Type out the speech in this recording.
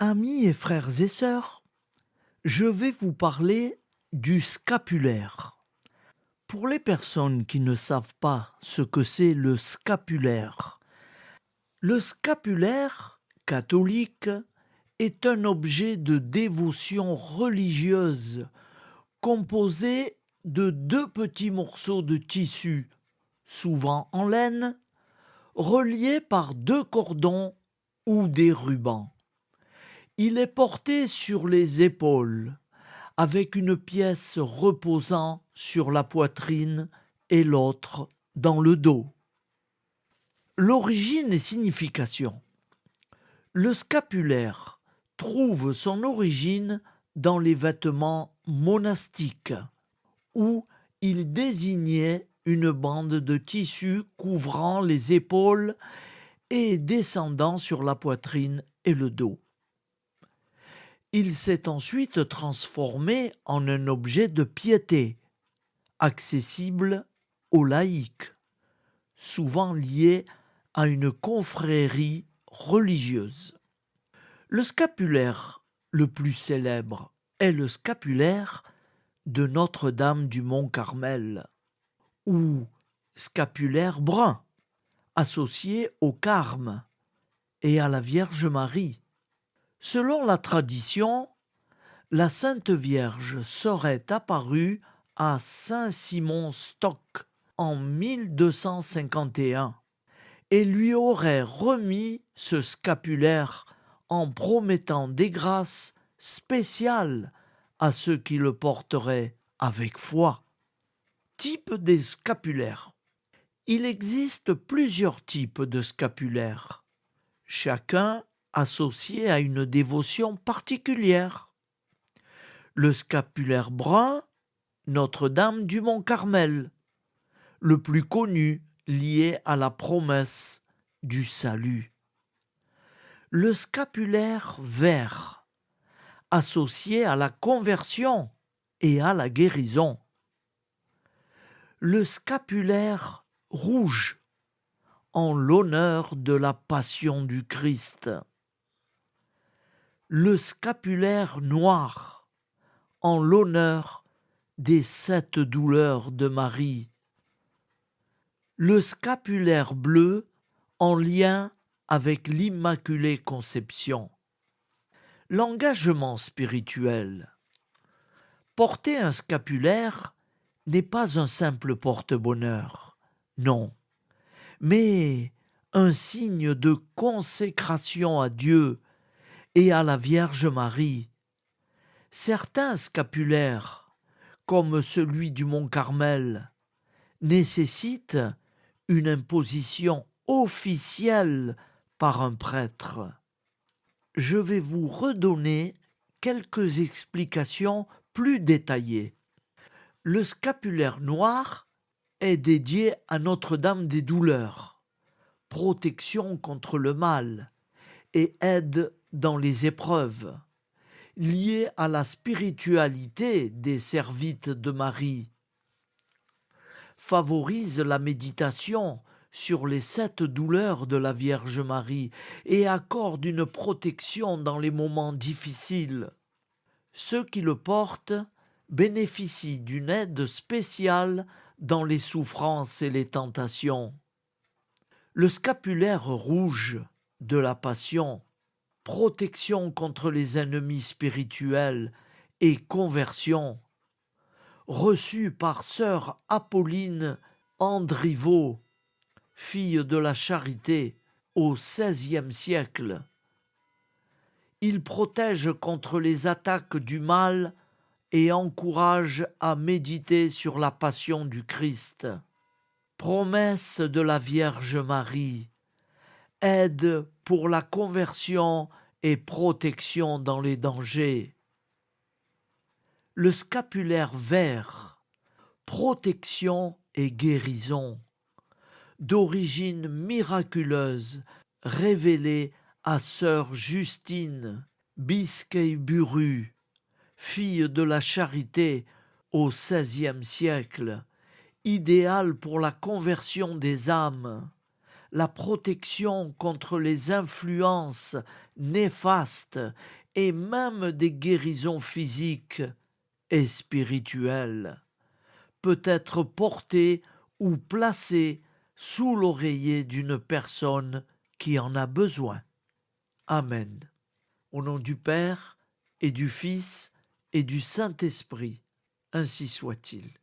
Amis et frères et sœurs, je vais vous parler du scapulaire. Pour les personnes qui ne savent pas ce que c'est le scapulaire catholique est un objet de dévotion religieuse composé de deux petits morceaux de tissu, souvent en laine, reliés par deux cordons ou des rubans. Il est porté sur les épaules, avec une pièce reposant sur la poitrine et l'autre dans le dos. L'origine et signification. Le scapulaire trouve son origine dans les vêtements monastiques, où il désignait une bande de tissu couvrant les épaules et descendant sur la poitrine et le dos. Il s'est ensuite transformé en un objet de piété, accessible aux laïcs, souvent lié à une confrérie religieuse. Le scapulaire le plus célèbre est le scapulaire de Notre-Dame du Mont-Carmel, ou scapulaire brun, associé au Carme et à la Vierge Marie. Selon la tradition, la Sainte Vierge serait apparue à Saint-Simon-Stock en 1251 et lui aurait remis ce scapulaire en promettant des grâces spéciales à ceux qui le porteraient avec foi. Type des scapulaires. Il existe plusieurs types de scapulaires, chacun associé à une dévotion particulière. Le scapulaire brun, Notre-Dame du Mont-Carmel, le plus connu, lié à la promesse du salut. Le scapulaire vert, associé à la conversion et à la guérison. Le scapulaire rouge, en l'honneur de la passion du Christ. Le scapulaire noir, en l'honneur des 7 douleurs de Marie. Le scapulaire bleu, en lien avec l'Immaculée Conception. L'engagement spirituel. Porter un scapulaire n'est pas un simple porte-bonheur, non, mais un signe de consécration à Dieu et à la Vierge Marie. Certains scapulaires, comme celui du Mont-Carmel, nécessitent une imposition officielle par un prêtre. Je vais vous redonner quelques explications plus détaillées. Le scapulaire noir est dédié à Notre-Dame des Douleurs, protection contre le mal et aide dans les épreuves, lié à la spiritualité des servites de Marie, favorise la méditation sur les 7 douleurs de la Vierge Marie et accorde une protection dans les moments difficiles. Ceux qui le portent bénéficient d'une aide spéciale dans les souffrances et les tentations. Le scapulaire rouge de la Passion, protection contre les ennemis spirituels et conversion, reçu par sœur Apolline Andriveau, fille de la Charité, au XVIe siècle. Il protège contre les attaques du mal et encourage à méditer sur la passion du Christ. Promesse de la Vierge Marie, aide pour la conversion et protection dans les dangers. Le scapulaire vert, protection et guérison, d'origine miraculeuse, révélée à sœur Justine Bisquet-Buru, fille de la Charité au XVIe siècle, idéal pour la conversion des âmes, la protection contre les influences néfastes et même des guérisons physiques et spirituelles peut être porté ou placé sous l'oreiller d'une personne qui en a besoin. Amen. Au nom du Père et du Fils et du Saint-Esprit, ainsi soit-il.